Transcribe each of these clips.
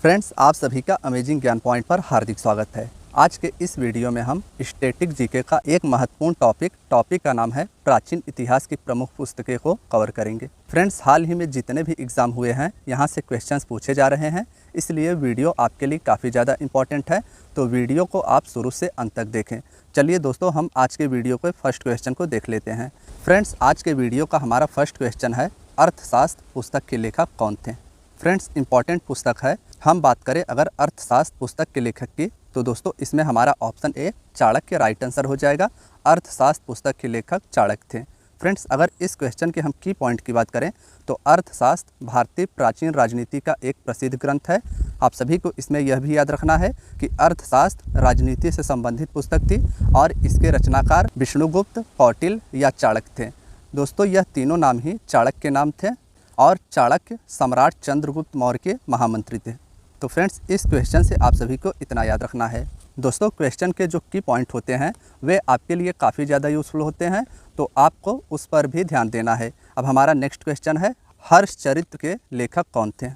Friends, आप सभी का अमेजिंग ज्ञान पॉइंट पर हार्दिक स्वागत है। आज के इस वीडियो में हम स्टैटिक जीके का एक महत्वपूर्ण टॉपिक का नाम है प्राचीन इतिहास की प्रमुख पुस्तकें को कवर करेंगे। फ्रेंड्स, हाल ही में जितने भी एग्ज़ाम हुए हैं यहाँ से क्वेश्चंस पूछे जा रहे हैं, इसलिए वीडियो आपके लिए काफ़ी ज़्यादा इंपॉर्टेंट है, तो वीडियो को आप शुरू से अंत तक देखें। चलिए दोस्तों, हम आज के वीडियो के फर्स्ट क्वेश्चन को देख लेते हैं। फ्रेंड्स, आज के वीडियो का हमारा फर्स्ट क्वेश्चन है, अर्थशास्त्र पुस्तक के लेखक कौन थे। फ्रेंड्स, इंपॉर्टेंट पुस्तक है। हम बात करें अगर अर्थशास्त्र पुस्तक के लेखक की, तो दोस्तों इसमें हमारा option A Chanakya right answer हो जाएगा। अर्थशास्त्र पुस्तक के लेखक चाणक्य थे। फ्रेंड्स, अगर इस क्वेश्चन के हम की पॉइंट की बात करें तो अर्थशास्त्र भारतीय प्राचीन राजनीति का एक प्रसिद्ध ग्रंथ है। आप सभी को इसमें यह भी याद रखना है कि अर्थशास्त्र राजनीति से संबंधित पुस्तक थी और इसके रचनाकार विष्णुगुप्त, कौटिल्य या चाणक्य थे। दोस्तों, यह तीनों नाम ही चाणक्य के नाम थे और चाणक्य सम्राट चंद्रगुप्त मौर्य के महामंत्री थे। तो फ्रेंड्स, इस क्वेश्चन से आप सभी को इतना याद रखना है। दोस्तों, क्वेश्चन के जो की पॉइंट होते हैं वे आपके लिए काफ़ी ज़्यादा यूज़फुल होते हैं, तो आपको उस पर भी ध्यान देना है। अब हमारा नेक्स्ट क्वेश्चन है, हर्षचरित्र के लेखक कौन थे।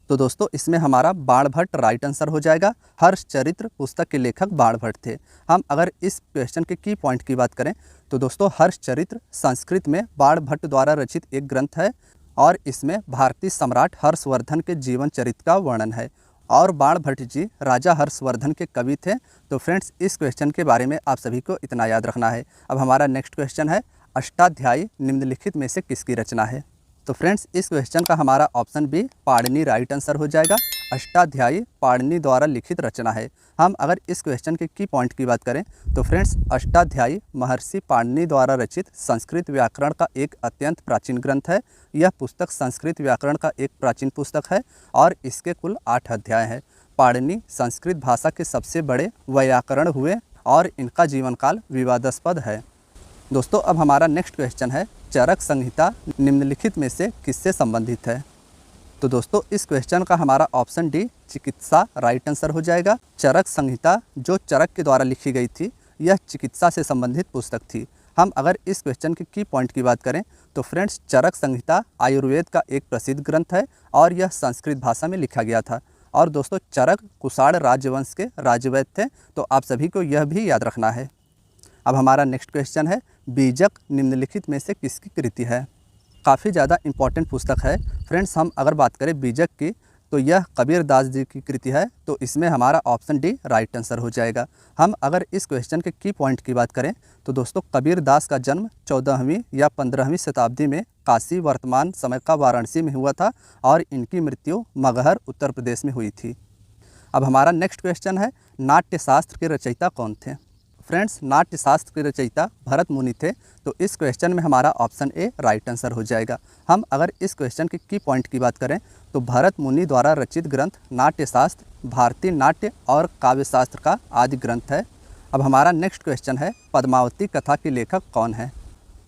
तो दोस्तों इसमें हमारा बाणभट्ट राइट आंसर हो जाएगा। हर्षचरित्र पुस्तक के लेखक बाणभट्ट थे। हम अगर इस क्वेश्चन के की पॉइंट की बात करें तो दोस्तों हर्षचरित्र संस्कृत में बाणभट्ट द्वारा रचित एक ग्रंथ है और इसमें भारतीय सम्राट हर्षवर्धन के जीवन चरित्र का वर्णन है और बाणभट्ट जी राजा हर्षवर्धन के कवि थे। तो फ्रेंड्स, इस क्वेश्चन के बारे में आप सभी को इतना याद रखना है। अब हमारा नेक्स्ट क्वेश्चन है, अष्टाध्यायी निम्नलिखित में से किसकी रचना है। तो फ्रेंड्स, इस क्वेश्चन का हमारा option B Panini right answer हो जाएगा। अष्टाध्यायी पाणिनि द्वारा लिखित रचना है। हम अगर इस क्वेश्चन के की पॉइंट की बात करें तो फ्रेंड्स, अष्टाध्यायी महर्षि पाणिनि द्वारा रचित संस्कृत व्याकरण का एक अत्यंत प्राचीन ग्रंथ है। यह पुस्तक संस्कृत व्याकरण का एक प्राचीन पुस्तक है और इसके कुल 8 अध्याय हैं। पाणिनि संस्कृत भाषा के सबसे बड़े व्याकरण हुए और इनका जीवन काल विवादास्पद है। दोस्तों, अब हमारा नेक्स्ट क्वेश्चन है, चरक संहिता निम्नलिखित में से किससे संबंधित है। तो दोस्तों इस क्वेश्चन का हमारा ऑप्शन डी चिकित्सा राइट आंसर हो जाएगा। चरक संहिता जो चरक के द्वारा लिखी गई थी, यह चिकित्सा से संबंधित पुस्तक थी। हम अगर इस क्वेश्चन के की पॉइंट की बात करें तो फ्रेंड्स, चरक संहिता आयुर्वेद का एक प्रसिद्ध ग्रंथ है और यह संस्कृत भाषा में लिखा गया था। और दोस्तों चरक कुषाण राजवंश के राजवैद्य थे, तो आप सभी को यह भी याद रखना है। अब हमारा नेक्स्ट क्वेश्चन है, बीजक निम्नलिखित में से किसकी कृति है। काफ़ी ज़्यादा इंपॉर्टेंट पुस्तक है। फ्रेंड्स, हम अगर बात करें बीजक की तो यह कबीरदास जी की कृति है, तो इसमें हमारा ऑप्शन डी राइट आंसर हो जाएगा। हम अगर इस क्वेश्चन के की पॉइंट की बात करें तो दोस्तों कबीरदास का जन्म 14वीं या 15वीं शताब्दी में काशी वर्तमान समय का वाराणसी में हुआ था और इनकी मृत्यु मगहर उत्तर प्रदेश में हुई थी। अब हमारा नेक्स्ट क्वेश्चन है, नाट्यशास्त्र के रचयिता कौन थे। फ्रेंड्स, नाट्यशास्त्र के रचयिता भरत मुनि थे, तो इस क्वेश्चन में हमारा ऑप्शन ए राइट आंसर हो जाएगा। हम अगर इस क्वेश्चन के की पॉइंट की बात करें तो भरत मुनि द्वारा रचित ग्रंथ नाट्यशास्त्र भारतीय नाट्य और काव्यशास्त्र का आदि ग्रंथ है। अब हमारा नेक्स्ट क्वेश्चन है, पद्मावती कथा के लेखक कौन है।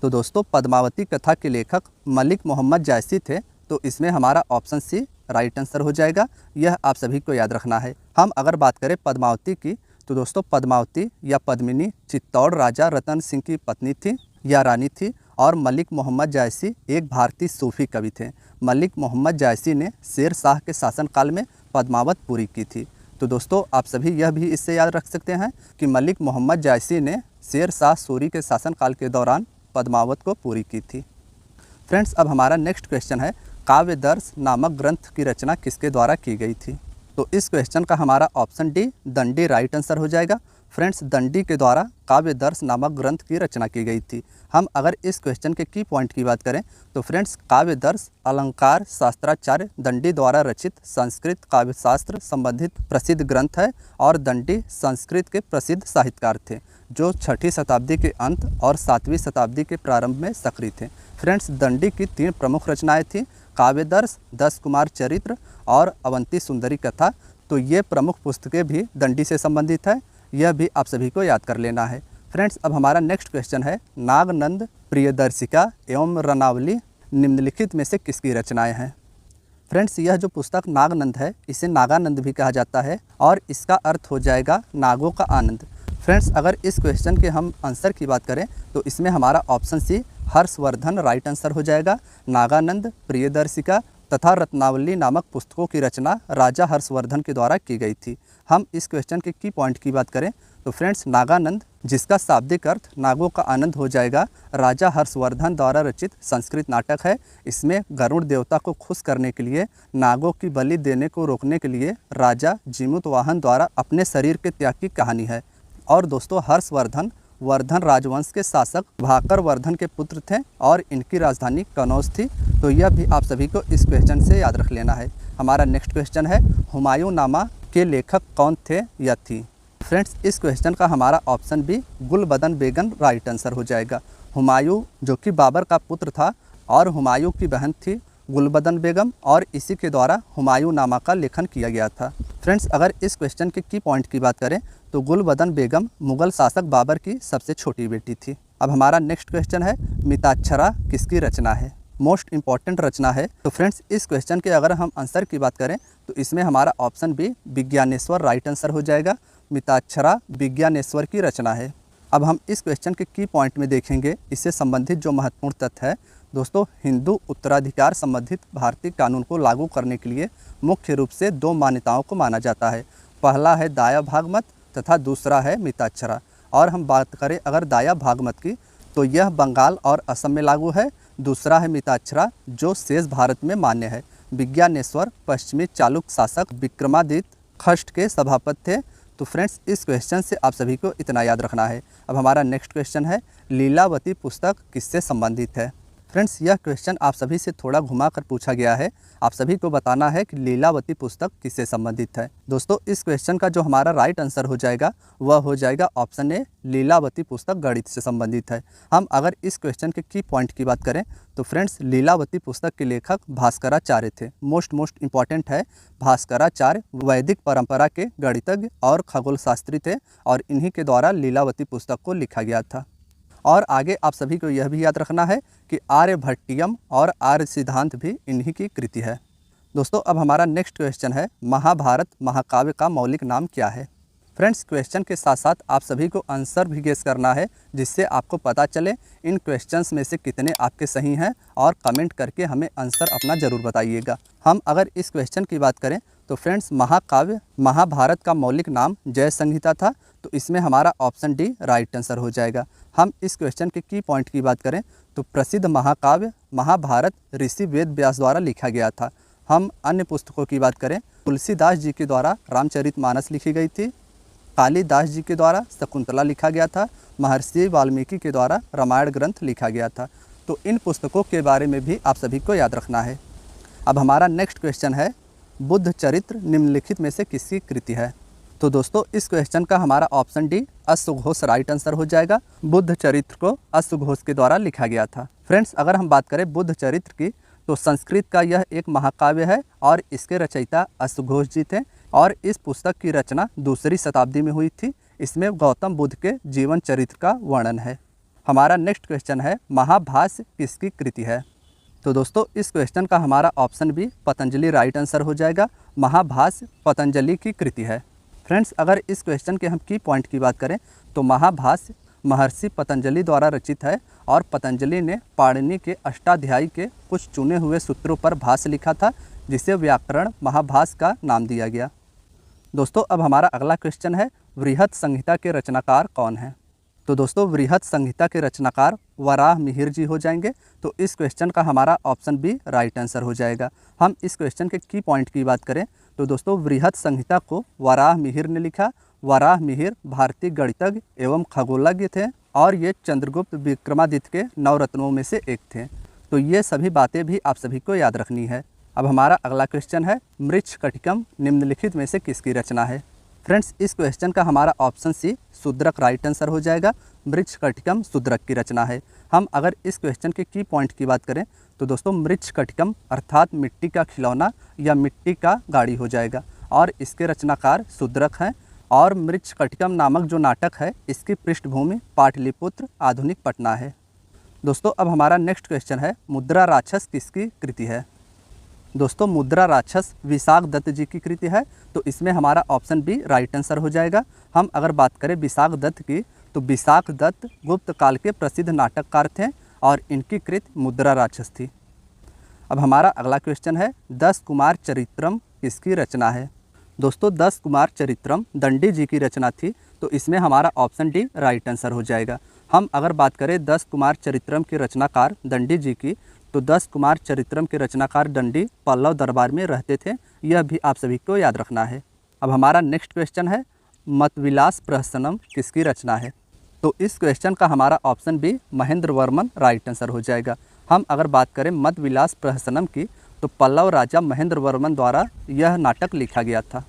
तो दोस्तों पद्मावती कथा के लेखक मलिक मोहम्मद जायसी थे, तो इसमें हमारा ऑप्शन सी राइट आंसर हो जाएगा। यह आप सभी को याद रखना है। हम अगर बात करें पद्मावती की तो दोस्तों पद्मावती या पद्मिनी चित्तौड़ राजा रतन सिंह की पत्नी थी या रानी थी और मलिक मोहम्मद जायसी एक भारतीय सूफी कवि थे। मलिक मोहम्मद जायसी ने शेर शाह के शासनकाल में पद्मावत पूरी की थी। तो दोस्तों आप सभी यह भी इससे याद रख सकते हैं कि मलिक मोहम्मद जायसी ने शेर शाह सूरी के शासनकाल के दौरान पद्मावत को पूरी की थी। फ्रेंड्स, अब हमारा नेक्स्ट क्वेश्चन है, काव्यदर्श नामक ग्रंथ की रचना किसके द्वारा की गई थी। तो इस क्वेश्चन का हमारा ऑप्शन डी दंडी राइट आंसर हो जाएगा। फ्रेंड्स, दंडी के द्वारा काव्यदर्श नामक ग्रंथ की रचना की गई थी। हम अगर इस क्वेश्चन के की पॉइंट की बात करें तो फ्रेंड्स, काव्यदर्श अलंकार शास्त्राचार्य दंडी द्वारा रचित संस्कृत काव्यशास्त्र संबंधित प्रसिद्ध ग्रंथ है और दंडी संस्कृत के प्रसिद्ध साहित्यकार थे जो 6वीं शताब्दी के अंत और 7वीं शताब्दी के प्रारंभ में सक्रिय थे। फ्रेंड्स, दंडी की 3 प्रमुख रचनाएं थीं, काव्यदर्श, 10 कुमार चरित्र और अवंती सुंदरी कथा। तो ये प्रमुख पुस्तकें भी दंडी से संबंधित है, यह भी आप सभी को याद कर लेना है। फ्रेंड्स, अब हमारा नेक्स्ट क्वेश्चन है, नागनंद प्रियदर्शिका एवं रनावली निम्नलिखित में से किसकी रचनाएं हैं। फ्रेंड्स, यह जो पुस्तक नागनंद है इसे नागानंद भी कहा जाता है और इसका अर्थ हो जाएगा नागों का आनंद। फ्रेंड्स, अगर इस क्वेश्चन के हम आंसर की बात करें तो इसमें हमारा option C Harshavardhana right answer हो जाएगा। नागानंद प्रियदर्शिका तथा रत्नावली नामक पुस्तकों की रचना राजा हर्षवर्धन के द्वारा की गई थी। हम इस क्वेश्चन के की पॉइंट की बात करें तो फ्रेंड्स, नागानंद, जिसका शाब्दिक अर्थ नागों का आनंद हो जाएगा, राजा हर्षवर्धन द्वारा रचित संस्कृत नाटक है। इसमें गरुड़ देवता को खुश करने के लिए, नागों की बलि देने को रोकने के लिए राजा जीमूतवाहन द्वारा अपने शरीर के त्याग की कहानी है। और दोस्तों, हर्षवर्धन वर्धन राजवंश के शासक भाकर वर्धन के पुत्र थे और इनकी राजधानी कनौज थी। तो यह भी आप सभी को इस क्वेश्चन से याद रख लेना है। हमारा नेक्स्ट क्वेश्चन है, हुमायूंनामा के लेखक कौन थे या थी? फ्रेंड्स, इस क्वेश्चन का हमारा ऑप्शन बी गुलबदन बेगम राइट आंसर हो जाएगा। हुमायूं जो कि बाबर का पुत्र था और हुमायूं की बहन थी गुलबदन बेगम, और इसी के द्वारा हुमायूंनामा का लेखन किया गया था। फ्रेंड्स, अगर इस क्वेश्चन के की पॉइंट की बात करें तो गुलबदन बेगम मुगल शासक बाबर की सबसे छोटी बेटी थी। अब हमारा नेक्स्ट क्वेश्चन है, मिताक्षरा किसकी रचना है? मोस्ट इंपॉर्टेंट रचना है। तो फ्रेंड्स, इस क्वेश्चन के अगर हम आंसर की बात करें तो इसमें हमारा option B Vijnaneshwara right answer हो जाएगा। मिताक्षरा विज्ञानेश्वर की रचना है। अब हम इस क्वेश्चन के की पॉइंट में देखेंगे, इससे संबंधित जो महत्वपूर्ण तथ्य है दोस्तों, हिंदू उत्तराधिकार संबंधित भारतीय कानून को लागू करने के लिए मुख्य रूप से 2 मान्यताओं को माना जाता है। पहला है दाया भागमत तथा दूसरा है मिताक्षरा। और हम बात करें अगर दाया भागमत की तो यह बंगाल और असम में लागू है। दूसरा है मिताक्षरा जो शेष भारत में मान्य है। विज्ञानेश्वर पश्चिमी चालुक्य शासक विक्रमादित्य खष्ट के सभापति थे। तो फ्रेंड्स, इस क्वेश्चन से आप सभी को इतना याद रखना है। अब हमारा नेक्स्ट क्वेश्चन है, लीलावती पुस्तक किससे संबंधित है? फ्रेंड्स, यह क्वेश्चन आप सभी से थोड़ा घुमा कर पूछा गया है। आप सभी को बताना है कि लीलावती पुस्तक किससे संबंधित है। दोस्तों, इस क्वेश्चन का जो हमारा राइट आंसर हो जाएगा वह हो जाएगा ऑप्शन ए, लीलावती पुस्तक गणित से संबंधित है। हम अगर इस क्वेश्चन के की पॉइंट की बात करें तो फ्रेंड्स, लीलावती पुस्तक के लेखक भास्कराचार्य थे। मोस्ट इंपॉर्टेंट है, भास्कराचार्य वैदिक परंपरा के गणितज्ञ और खगोल शास्त्री थे और इन्हीं के द्वारा लीलावती पुस्तक को लिखा गया था। और आगे आप सभी को यह भी याद रखना है कि आर्यभट्टियम और आर्य सिद्धांत भी इन्हीं की कृति है। दोस्तों, अब हमारा नेक्स्ट क्वेश्चन है, महाभारत महाकाव्य का मौलिक नाम क्या है? फ्रेंड्स, क्वेश्चन के साथ साथ आप सभी को आंसर भी गेस करना है, जिससे आपको पता चले इन क्वेश्चंस में से कितने आपके सही हैं, और कमेंट करके हमें आंसर अपना ज़रूर बताइएगा। हम अगर इस क्वेश्चन की बात करें तो फ्रेंड्स, महाकाव्य महाभारत का मौलिक नाम जय संहिता था। तो इसमें हमारा ऑप्शन डी राइट आंसर हो जाएगा। हम इस क्वेश्चन के की पॉइंट की बात करें तो प्रसिद्ध महाकाव्य महाभारत ऋषि वेद व्यास द्वारा लिखा गया था। हम अन्य पुस्तकों की बात करें, तुलसीदास जी के द्वारा रामचरितमानस लिखी गई थी, कालिदास जी के द्वारा शकुंतला लिखा गया था, महर्षि वाल्मीकि के द्वारा रामायण ग्रंथ लिखा गया था। तो इन पुस्तकों के बारे में भी आप सभी को याद रखना है। अब हमारा नेक्स्ट क्वेश्चन है, बुद्ध चरित्र निम्नलिखित में से किसकी कृति है? तो दोस्तों, इस क्वेश्चन का हमारा ऑप्शन डी अश्वघोष राइट आंसर हो जाएगा। बुद्ध चरित्र को अश्वघोष के द्वारा लिखा गया था। फ्रेंड्स, अगर हम बात करें बुद्ध चरित्र की तो संस्कृत का यह एक महाकाव्य है और इसके रचयिता अश्वघोष जी थे और इस पुस्तक की रचना 2री शताब्दी में हुई थी। इसमें गौतम बुद्ध के जीवन चरित्र का वर्णन है। हमारा नेक्स्ट क्वेश्चन है, महाभाष्य किसकी कृति है? तो दोस्तों, इस क्वेश्चन का हमारा option B Patanjali right answer हो जाएगा। महाभाष्य पतंजलि की कृति है। फ्रेंड्स, अगर इस क्वेश्चन के हम की पॉइंट की बात करें तो महाभाष्य महर्षि पतंजलि द्वारा रचित है और पतंजलि ने पाणिनि के अष्टाध्यायी के कुछ चुने हुए सूत्रों पर भाष्य लिखा था, जिसे व्याकरण महाभाष्य का नाम दिया गया। दोस्तों, अब हमारा अगला क्वेश्चन है, वृहत संहिता के रचनाकार कौन है? तो दोस्तों, वृहत संहिता के रचनाकार वराह मिहिर जी हो जाएंगे। तो इस क्वेश्चन का हमारा ऑप्शन बी राइट आंसर हो जाएगा। हम इस क्वेश्चन के की पॉइंट की बात करें तो दोस्तों, वृहत संहिता को वराह मिहिर ने लिखा। वराह मिहिर भारतीय गणितज्ञ एवं खगोलज्ञ थे और ये चंद्रगुप्त विक्रमादित्य के 9 रत्नों में से एक थे। तो ये सभी बातें भी आप सभी को याद रखनी है। अब हमारा अगला क्वेश्चन है, मृच्छकटिकम निम्नलिखित में से किसकी रचना है? फ्रेंड्स, इस क्वेश्चन का हमारा option C Shudraka right answer हो जाएगा। मृच्छकटिकम शूद्रक की रचना है। हम अगर इस क्वेश्चन के की पॉइंट की बात करें तो दोस्तों, मृच्छकटिकम अर्थात मिट्टी का खिलौना या मिट्टी का गाड़ी हो जाएगा और इसके रचनाकार शूद्रक हैं। और मृच्छकटिकम नामक जो नाटक है इसकी पृष्ठभूमि पाटलिपुत्र आधुनिक पटना है। दोस्तों, अब हमारा नेक्स्ट क्वेश्चन है, मुद्रा राक्षस किसकी कृति है? दोस्तों, मुद्रा राक्षस विशाख दत्त जी की कृति है। तो इसमें हमारा ऑप्शन बी राइट आंसर हो जाएगा। हम अगर बात करें विशाख दत्त की तो विशाख दत्त गुप्त काल के प्रसिद्ध नाटककार थे और इनकी कृति मुद्रा राक्षस थी। अब हमारा अगला क्वेश्चन है, 10 कुमार चरित्रम किसकी रचना है। दोस्तों 10 कुमार चरित्रम दंडी जी की रचना थी, तो इसमें हमारा ऑप्शन डी राइट आंसर हो जाएगा। हम अगर बात करें 10 कुमार चरित्रम के रचनाकार दंडी जी की, तो 10 कुमार चरित्रम के रचनाकार दंडी पल्लव दरबार में रहते थे, यह भी आप सभी को याद रखना है। अब हमारा नेक्स्ट क्वेश्चन है, मतविलास प्रहसनम किसकी रचना है। तो इस क्वेश्चन का हमारा option B Mahendra Varman right answer हो जाएगा। हम अगर बात करें मतविलास प्रहसनम की, तो पल्लव राजा महेंद्र वर्मन द्वारा यह नाटक लिखा गया था।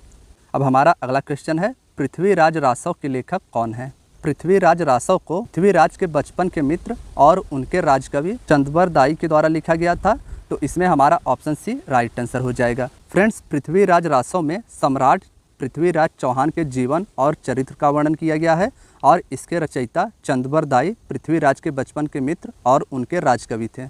अब हमारा अगला क्वेश्चन है, पृथ्वीराज रासव के लेखक कौन है। पृथ्वीराज रासव को पृथ्वीराज के बचपन के मित्र और उनके राजकवि चंद्रबरदाई के द्वारा लिखा गया था, तो इसमें हमारा ऑप्शन सी राइट आंसर हो जाएगा। फ्रेंड्स, पृथ्वीराज रासव में सम्राट पृथ्वीराज चौहान के जीवन और चरित्र का वर्णन किया गया है और इसके रचयिता चंद्रबरदाई पृथ्वीराज के बचपन के मित्र और उनके राजकवि थे।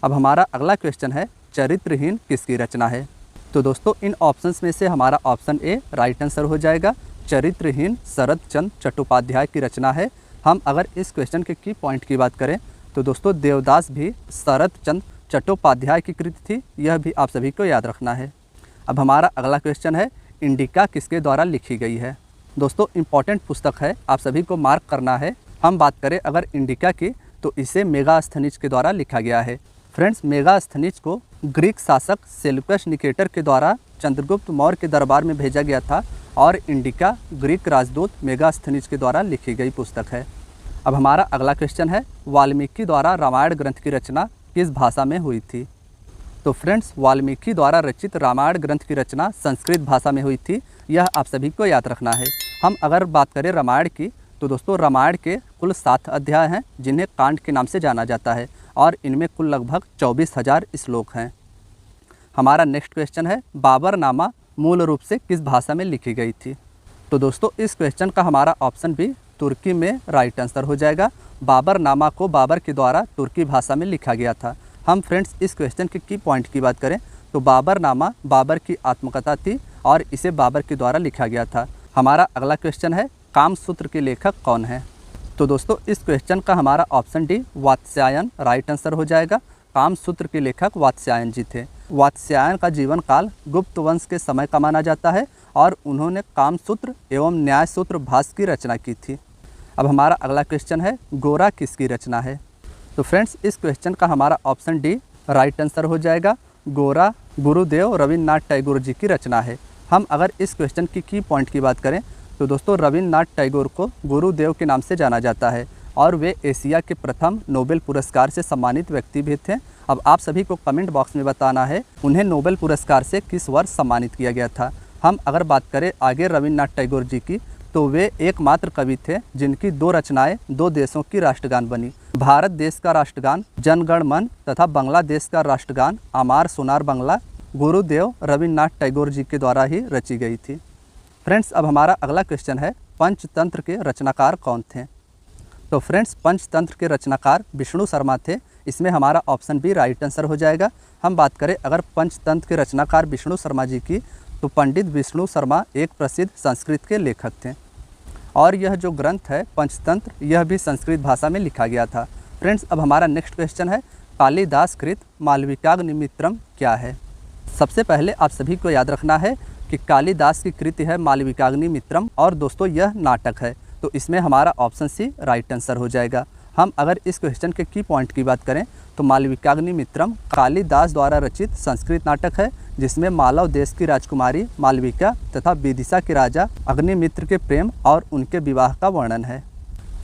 अब हमारा अगला क्वेश्चन है, चरित्रहीन किसकी रचना है। तो दोस्तों इन ऑप्शंस में से हमारा ऑप्शन ए राइट आंसर हो जाएगा। चरित्रहीन शरद चंद्र चट्टोपाध्याय की रचना है। हम अगर इस क्वेश्चन के की पॉइंट की बात करें, तो दोस्तों देवदास भी शरद चंद्र चट्टोपाध्याय की कृति थी, यह भी आप सभी को याद रखना है। अब हमारा अगला क्वेश्चन है, इंडिका किसके द्वारा लिखी गई है। दोस्तों इंपॉर्टेंट पुस्तक है, आप सभी को मार्क करना है। हम बात करें अगर इंडिका की, तो इसे मेगास्थनीज के द्वारा लिखा गया है। फ्रेंड्स, मेगास्थनीज को ग्रीक शासक सेल्यूकस निकेटर के द्वारा चंद्रगुप्त मौर्य के दरबार में भेजा गया था और इंडिका ग्रीक राजदूत मेगास्थनीज के द्वारा लिखी गई पुस्तक है। अब हमारा अगला क्वेश्चन है, वाल्मीकि द्वारा रामायण ग्रंथ की रचना किस भाषा में हुई थी। तो फ्रेंड्स, वाल्मीकि द्वारा रचित रामायण ग्रंथ की रचना संस्कृत भाषा में हुई थी, यह आप सभी को याद रखना है। हम अगर बात करें रामायण की, तो दोस्तों रामायण के कुल 7 अध्याय हैं, जिन्हें कांड के नाम से जाना जाता है और इनमें कुल लगभग 24,000 श्लोक हैं। हमारा नेक्स्ट क्वेश्चन है, बाबरनामा मूल रूप से किस भाषा में लिखी गई थी। तो दोस्तों इस क्वेश्चन का हमारा ऑप्शन भी तुर्की में राइट आंसर हो जाएगा। बाबरनामा को बाबर के द्वारा तुर्की भाषा में लिखा गया था। हम फ्रेंड्स इस क्वेश्चन के की पॉइंट की बात करें, तो बाबरनामा बाबर की आत्मकथा थी और इसे बाबर के द्वारा लिखा गया था। हमारा अगला क्वेश्चन है, कामसूत्र के लेखक कौन है। तो दोस्तों इस क्वेश्चन का हमारा option D Vatsyayana right answer हो जाएगा। कामसूत्र के लेखक वात्स्यायन जी थे। वात्स्यायन का जीवन काल गुप्त वंश के समय का माना जाता है और उन्होंने कामसूत्र एवं न्यायसूत्र भाष्य की रचना की थी। अब हमारा अगला क्वेश्चन है, गोरा किसकी रचना है। तो फ्रेंड्स इस क्वेश्चन का हमारा ऑप्शन डी राइट आंसर हो जाएगा। गोरा गुरुदेव रविन्द्रनाथ टैगोर जी की रचना है। हम अगर इस क्वेश्चन की पॉइंट की बात करें, तो दोस्तों रविन्द्रनाथ टैगोर को गुरुदेव के नाम से जाना जाता है और वे एशिया के प्रथम नोबेल पुरस्कार से सम्मानित व्यक्ति भी थे। अब आप सभी को कमेंट बॉक्स में बताना है उन्हें नोबेल पुरस्कार से किस वर्ष सम्मानित किया गया था। हम अगर बात करें आगे रविन्द्रनाथ टैगोर जी की, तो वे एकमात्र कवि थे जिनकी 2 रचनाएं 2 देशों की राष्ट्रगान बनी। भारत देश का राष्ट्रगान जनगण मन तथा बांग्लादेश का राष्ट्रगान आमार सोनार बांग्ला गुरुदेव रविन्द्रनाथ टैगोर जी के द्वारा ही रची गई थी। फ्रेंड्स अब हमारा अगला क्वेश्चन है, पंचतंत्र के रचनाकार कौन थे। तो फ्रेंड्स पंचतंत्र के रचनाकार विष्णु शर्मा थे। इसमें हमारा ऑप्शन बी राइट आंसर हो जाएगा। हम बात करें अगर पंचतंत्र के रचनाकार विष्णु शर्मा जी की, तो पंडित विष्णु शर्मा एक प्रसिद्ध संस्कृत के लेखक थे और यह जो ग्रंथ है पंचतंत्र, यह भी संस्कृत भाषा में लिखा गया था। फ्रेंड्स अब हमारा नेक्स्ट क्वेश्चन है, कालिदास कृत मालविकाग्निमित्रम क्या है। सबसे पहले आप सभी को याद रखना है कि कालिदास की कृति है मालविकाग्निमित्रम और दोस्तों यह नाटक है, तो इसमें हमारा ऑप्शन सी राइट आंसर हो जाएगा। हम अगर इस क्वेश्चन के की पॉइंट की बात करें, तो मालविकाग्निमित्रम कालिदास द्वारा रचित संस्कृत नाटक है, जिसमें मालव देश की राजकुमारी मालविका तथा विदिशा के राजा अग्निमित्र के प्रेम और उनके विवाह का वर्णन है।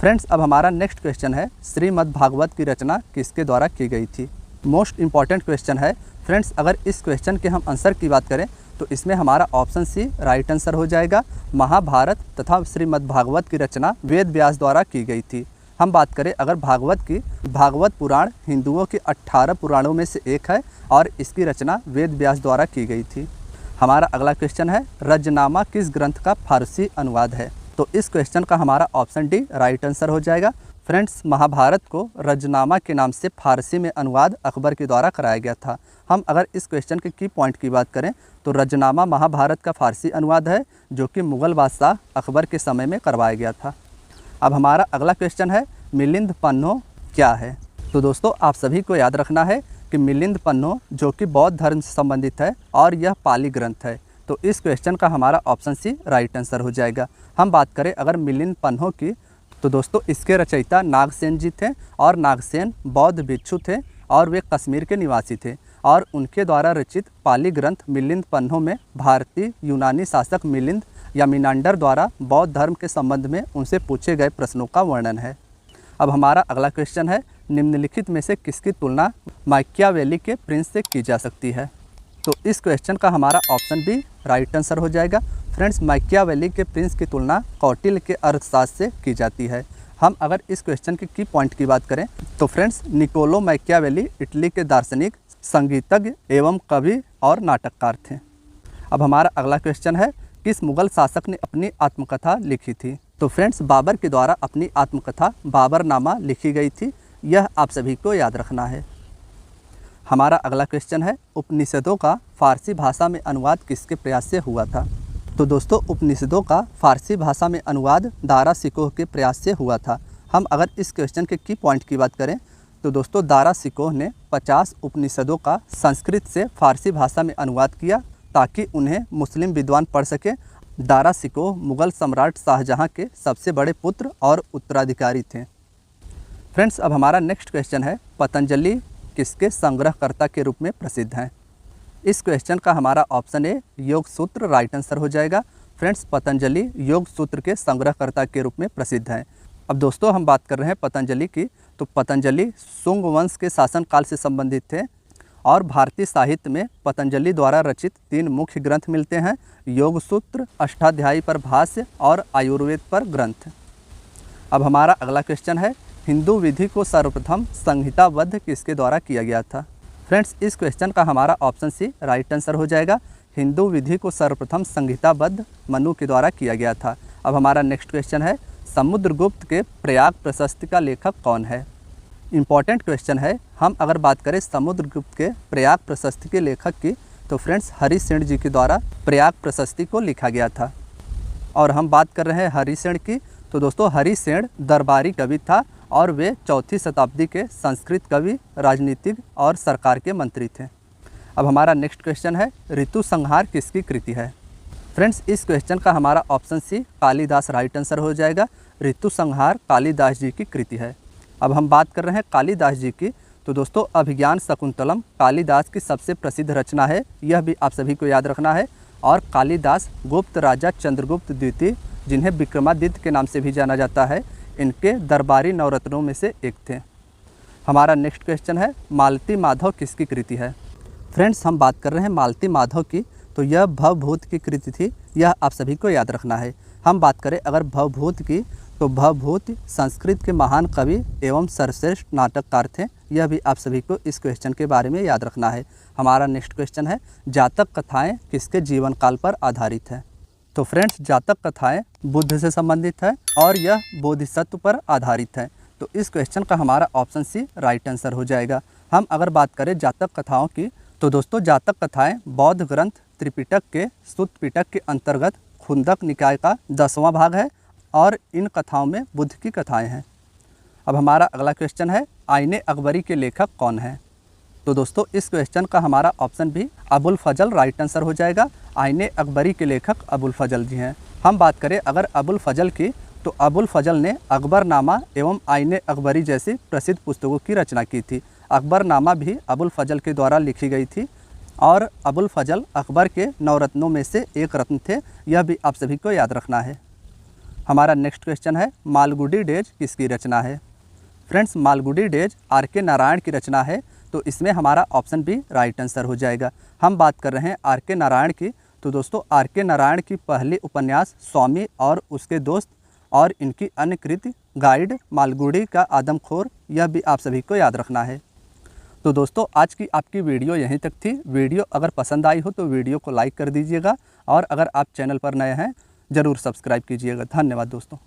फ्रेंड्स अब हमारा नेक्स्ट क्वेश्चन है, श्रीमद् भागवत की रचना किसके द्वारा की गई थी। मोस्ट इंपॉर्टेंट क्वेश्चन है। फ्रेंड्स अगर इस क्वेश्चन के हम आंसर की बात करें, तो इसमें हमारा ऑप्शन सी राइट आंसर हो जाएगा। महाभारत तथा श्रीमद् भागवत की रचना वेद व्यास द्वारा की गई थी। हम बात करें अगर भागवत की, भागवत पुराण हिंदुओं के 18 पुराणों में से एक है और इसकी रचना वेद व्यास द्वारा की गई थी। हमारा अगला क्वेश्चन है, रजनामा किस ग्रंथ का फारसी अनुवाद है। तो इस क्वेश्चन का हमारा ऑप्शन डी राइट आंसर हो जाएगा। फ्रेंड्स महाभारत को रजनामा के नाम से फारसी में अनुवाद अकबर के द्वारा कराया गया था। हम अगर इस क्वेश्चन के की पॉइंट की बात करें, तो रजनामा महाभारत का फारसी अनुवाद है, जो कि मुग़ल बादशाह अकबर के समय में करवाया गया था। अब हमारा अगला क्वेश्चन है, मिलिंद पन्नो क्या है। तो दोस्तों आप सभी को याद रखना है कि मिलिंद पन्नो जो कि बौद्ध धर्म से संबंधित है और यह पाली ग्रंथ है। तो इस क्वेश्चन का हमारा ऑप्शन सी राइट आंसर हो जाएगा। हम बात करें अगर मिलिंद पन्नो की, तो दोस्तों इसके रचयिता नागसेन जी थे और नागसेन बौद्ध भिक्षु थे और वे कश्मीर के निवासी थे और उनके द्वारा रचित पाली ग्रंथ मिलिंद पन्नो में भारतीय यूनानी शासक मिलिंद या मिनांडर द्वारा बौद्ध धर्म के संबंध में उनसे पूछे गए प्रश्नों का वर्णन है। अब हमारा अगला क्वेश्चन है, निम्नलिखित में से किसकी तुलना मैकियावेली के प्रिंस से की जा सकती है। तो इस क्वेश्चन का हमारा ऑप्शन बी राइट आंसर हो जाएगा। फ्रेंड्स, मैकियावेली के प्रिंस की तुलना कौटिल्य के अर्थशास्त्र से की जाती है। हम अगर इस क्वेश्चन के की पॉइंट की बात करें तो फ्रेंड्स, निकोलो मैकियावेली इटली के दार्शनिक, संगीतज्ञ एवं कवि और नाटककार थे। अब हमारा अगला क्वेश्चन है, किस मुगल शासक ने अपनी आत्मकथा लिखी थी। तो फ्रेंड्स, बाबर के द्वारा अपनी आत्मकथा बाबरनामा लिखी गई थी, यह आप सभी को याद रखना है। हमारा अगला क्वेश्चन है, उपनिषदों का फारसी भाषा में अनुवाद किसके प्रयास से हुआ था। तो दोस्तों, उपनिषदों का फारसी भाषा में अनुवाद दारा शिकोह के प्रयास से हुआ था। हम अगर इस क्वेश्चन के की पॉइंट की बात करें तो दोस्तों, दारा शिकोह ने 50 उपनिषदों का संस्कृत से फारसी भाषा में अनुवाद किया ताकि उन्हें मुस्लिम विद्वान पढ़ सके। दारा शिकोह मुगल सम्राट शाहजहां के सबसे बड़े पुत्र और उत्तराधिकारी थे। फ्रेंड्स, अब हमारा नेक्स्ट क्वेश्चन है, पतंजलि किसके संग्रहकर्ता के रूप में प्रसिद्ध हैं। इस क्वेश्चन का हमारा ऑप्शन ए योग सूत्र राइट आंसर हो जाएगा। फ्रेंड्स, पतंजलि योग सूत्र के संग्रहकर्ता के रूप में प्रसिद्ध हैं। अब दोस्तों, हम बात कर रहे हैं पतंजलि की, तो पतंजलि सुंग वंश के शासनकाल से संबंधित थे और भारतीय साहित्य में पतंजलि द्वारा रचित 3 मुख्य ग्रंथ मिलते हैं, योग सूत्र, अष्टाध्यायी पर भाष्य और आयुर्वेद पर ग्रंथ। अब हमारा अगला क्वेश्चन है, हिंदू विधि को सर्वप्रथम संहिताबद्ध किसके द्वारा किया गया था। फ्रेंड्स, इस क्वेश्चन का हमारा ऑप्शन सी राइट आंसर हो जाएगा। हिंदू विधि को सर्वप्रथम संहिताबद्ध मनु के द्वारा किया गया था। अब हमारा नेक्स्ट क्वेश्चन है, समुद्रगुप्त के प्रयाग प्रशस्ति का लेखक कौन है। इम्पॉर्टेंट क्वेश्चन है। हम अगर बात करें समुद्रगुप्त के प्रयाग प्रशस्ति के लेखक की, तो फ्रेंड्स, हरिसेन जी के द्वारा प्रयाग प्रशस्ति को लिखा गया था। और हम बात कर रहे हैं हरिसेन की, तो दोस्तों हरिसेन दरबारी कवि था और वे 4वीं शताब्दी के संस्कृत कवि, राजनीतिज्ञ और सरकार के मंत्री थे। अब हमारा नेक्स्ट क्वेश्चन है, ऋतु संहार किसकी कृति है। फ्रेंड्स, इस क्वेश्चन का हमारा option C Kalidasa right answer हो जाएगा। ऋतु संहार कालिदास जी की कृति है। अब हम बात कर रहे हैं कालिदास जी की, तो दोस्तों अभिज्ञान शकुंतलम कालिदास की सबसे प्रसिद्ध रचना है, यह भी आप सभी को याद रखना है। और कालिदास गुप्त राजा चंद्रगुप्त द्वितीय, जिन्हें विक्रमादित्य के नाम से भी जाना जाता है, इनके दरबारी नवरत्नों में से एक थे। हमारा नेक्स्ट क्वेश्चन है, मालती माधव किसकी कृति है। फ्रेंड्स, हम बात कर रहे हैं मालती माधव की, तो यह भवभूत की कृति थी, यह आप सभी को याद रखना है। हम बात करें अगर भवभूत की, तो भवभूत संस्कृत के महान कवि एवं सर्वश्रेष्ठ नाटककार थे, यह भी आप सभी को इस क्वेश्चन के बारे में याद रखना है। हमारा नेक्स्ट क्वेश्चन है, जातक कथाएं किसके जीवन काल पर आधारित है। तो फ्रेंड्स, जातक कथाएं बुद्ध से संबंधित है और यह बोधिसत्व पर आधारित है। तो इस क्वेश्चन का हमारा ऑप्शन सी राइट आंसर हो जाएगा। हम अगर बात करें जातक कथाओं की, तो दोस्तों जातक कथाएं बौद्ध ग्रंथ त्रिपिटक के सुत्त पिटक के अंतर्गत खुंदक निकाय का 10वां भाग है और इन कथाओं में बुद्ध की कथाएं हैं। अब हमारा अगला क्वेश्चन है, आईने अकबरी के लेखक कौन है। तो दोस्तों इस क्वेश्चन का हमारा ऑप्शन भी अबुल फजल राइट आंसर हो जाएगा। आईने अकबरी के लेखक अबुल फजल जी हैं। हम बात करें अगर अबुल फजल की, तो अबुल फजल ने अकबरनामा एवं आईने अकबरी जैसी प्रसिद्ध पुस्तकों की रचना की थी। अकबरनामा भी अबुल फजल के द्वारा लिखी गई थी और अबुल फजल अकबर के 9 रत्नों में से एक रत्न थे, यह भी आप सभी को याद रखना है। हमारा नेक्स्ट क्वेश्चन है, मालगुडी डेज किसकी रचना है। Friends, Malgudi days R K. नारायण की रचना है, तो इसमें हमारा ऑप्शन भी राइट आंसर हो जाएगा। हम बात कर रहे हैं आर.के. नारायण की, तो दोस्तों आर.के. नारायण की पहली उपन्यास स्वामी और उसके दोस्त और इनकी अन्य कृति गाइड मालगुडी का आदमखोर, यह भी आप सभी को याद रखना है। तो दोस्तों आज की आपकी वीडियो यहीं तक थी। वीडियो अगर पसंद आई हो तो वीडियो को लाइक कर दीजिएगा और अगर आप चैनल पर नए हैं ज़रूर सब्सक्राइब कीजिएगा। धन्यवाद दोस्तों।